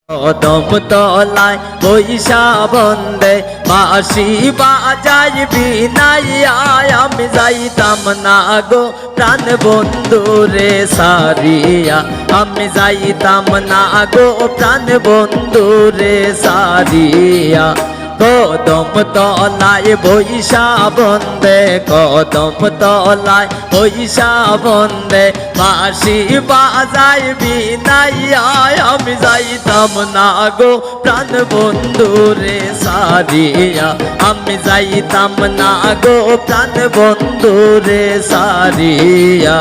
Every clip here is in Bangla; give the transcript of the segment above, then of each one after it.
কদম তলায় বৈশা বন্দে বাঁশি বাজাই বিনাইয়ায় আমি যাইতাম না গো প্রাণ বন্ধু রে সারিয়া আমি যাইতাম না গো প্রাণ বন্ধু রে সারিয়া কদম তলায় বৈশা বন্দে কদম তলায় বৈশা বন্দে বাঁশি বাজাই বিনাইয়ায় আমি যাইতাম না গো প্রাণ বন্ধু রে সারিয়া আমি যাইতাম না গো প্রাণ বন্ধু রে সারিয়া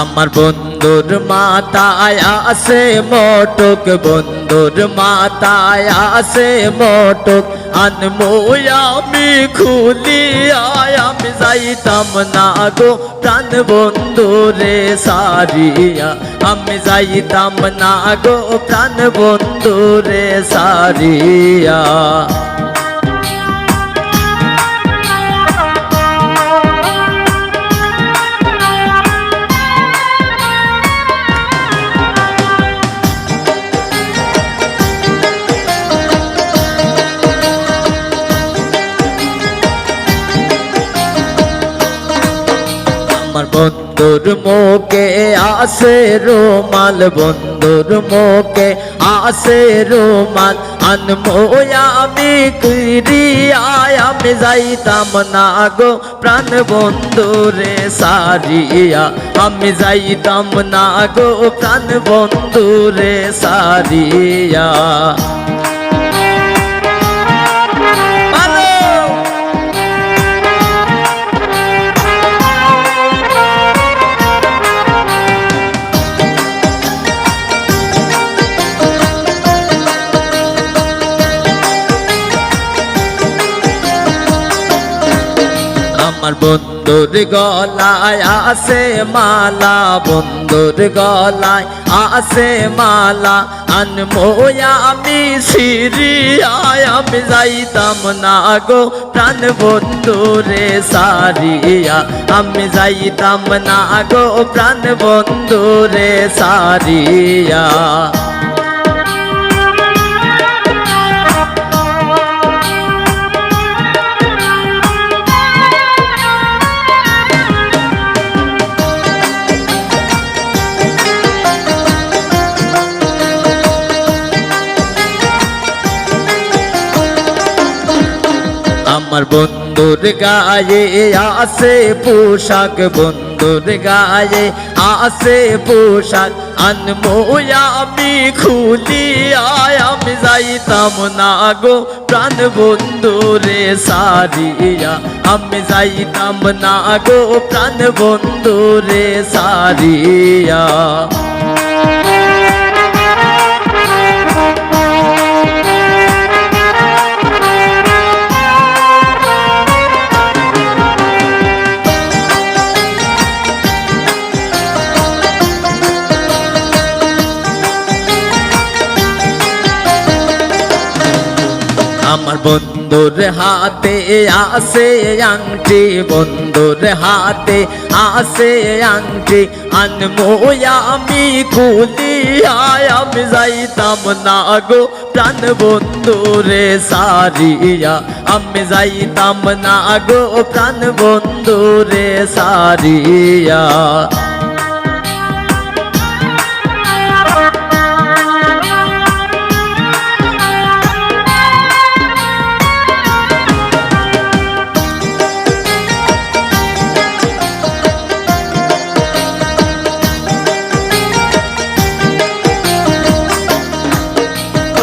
আমার বন্ধুর মাথায় আছে মটক বন্ধুর মাথায় আছে মটক আনমো আমি খুলিয়ায় আমি যাইতাম না গো প্রাণ বন্ধু রে সারিয়া আমি যাইতাম না গো প্রাণ বন্ধু রে সারিয়া আমার বন্ধুর মুখে আসে রুমাল বন্ধুর মুখে আসে রুমাল আনমো আমি কিরিয়ায় আমি যাইতাম না গো প্রাণ বন্ধু রে সারিয়া আমি যাইতাম না গো প্রাণ বন্ধু রে সারিয়া আমার বন্ধুর গলায় আছে মালা বন্ধুর গলায় আছে মালা আনমো আমি সিরিয়ায় আমি যাইতাম না গো প্রাণ বন্ধু রে সারিয়া আমি যাইতাম না গো প্রাণ বন্ধু রে সারিয়া আমার বন্ধুর গায়ে আছে পোশাক বন্ধুর গায়ে আছে পোশাক আনমো আমি খুলিয়ায় আমি যাইতাম না গো প্রাণ বন্ধু রে সারিয়া আমি যাইতাম না গো প্রাণ বন্ধু রে সারিয়া আমার বন্ধুর হাতে আছে আংটি বন্ধুর হাতে আছে আংটি আনমো আমি খুলিয়ায় আমি যাইতাম না গো প্রাণ বন্ধু রে সারিয়া আমি যাইতাম না গো প্রাণ বন্ধু রে সারিয়া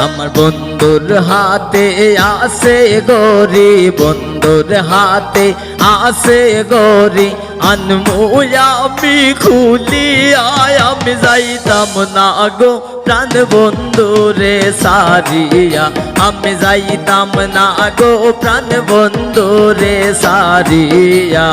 আমার বন্ধুর হাতে আছে গরি বন্ধুর হাতে আছে গরি আনমো আমি খুলিয়ায় আমি যাইতাম না গো প্রাণ বন্ধুরে সারিয়া আমি যাইতাম না গো প্রাণ বন্ধুরে সারিয়া